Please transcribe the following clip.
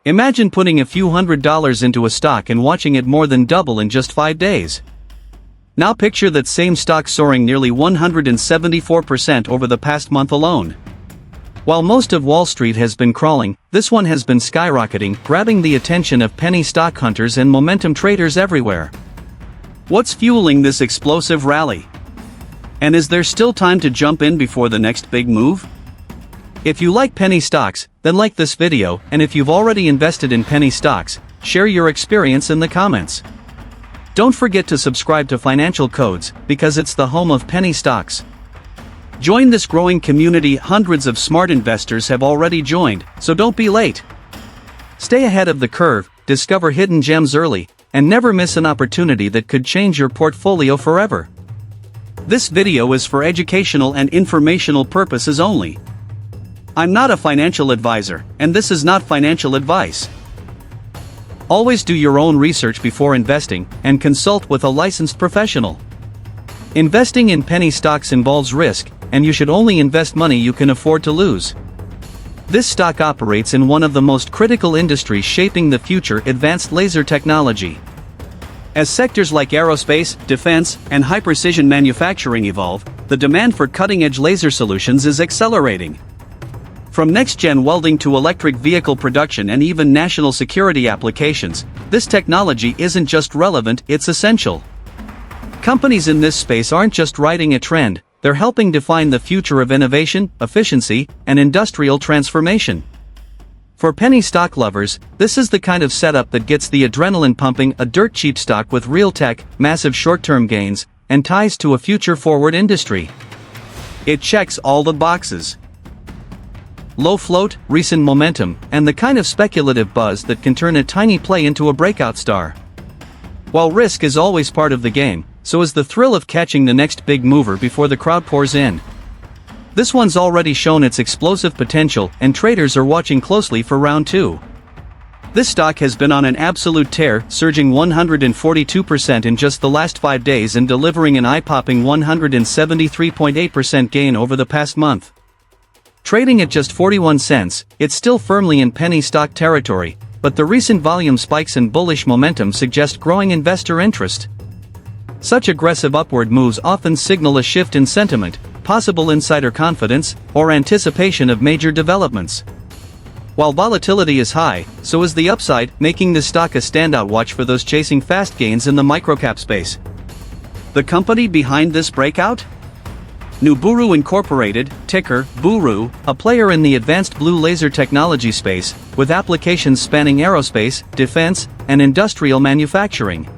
Imagine putting a few $100s into a stock and watching it more than double in just 5 days. Now picture that same stock soaring nearly 174% over the past month alone. While most of Wall Street has been crawling, this one has been skyrocketing, grabbing the attention of penny stock hunters and momentum traders everywhere. What's fueling this explosive rally? And is there still time to jump in before the next big move? If you like penny stocks, then like this video, and if you've already invested in penny stocks, share your experience in the comments. Don't forget to subscribe to Financial Codes, because it's the home of penny stocks. Join this growing community. Hundreds of smart investors have already joined, so don't be late. Stay ahead of the curve, discover hidden gems early, and never miss an opportunity that could change your portfolio forever. This video is for educational and informational purposes only. I'm not a financial advisor, and this is not financial advice. Always do your own research before investing, and consult with a licensed professional. Investing in penny stocks involves risk, and you should only invest money you can afford to lose. This stock operates in one of the most critical industries shaping the future: advanced laser technology. As sectors like aerospace, defense, and high-precision manufacturing evolve, the demand for cutting-edge laser solutions is accelerating. From next-gen welding to electric vehicle production and even national security applications, this technology isn't just relevant, it's essential. Companies in this space aren't just riding a trend, they're helping define the future of innovation, efficiency, and industrial transformation. For penny stock lovers, this is the kind of setup that gets the adrenaline pumping: a dirt cheap stock with real tech, massive short-term gains, and ties to a future-forward industry. It checks all the boxes. Low float, recent momentum, and the kind of speculative buzz that can turn a tiny play into a breakout star. While risk is always part of the game, so is the thrill of catching the next big mover before the crowd pours in. This one's already shown its explosive potential, and traders are watching closely for round 2. This stock has been on an absolute tear, surging 142% in just the last 5 days and delivering an eye-popping 173.8% gain over the past month. Trading at just 41 cents, it's still firmly in penny stock territory, but the recent volume spikes and bullish momentum suggest growing investor interest. Such aggressive upward moves often signal a shift in sentiment, possible insider confidence, or anticipation of major developments. While volatility is high, so is the upside, making this stock a standout watch for those chasing fast gains in the microcap space. The company behind this breakout? Nuburu Incorporated, ticker BURU, a player in the advanced blue laser technology space, with applications spanning aerospace, defense, and industrial manufacturing.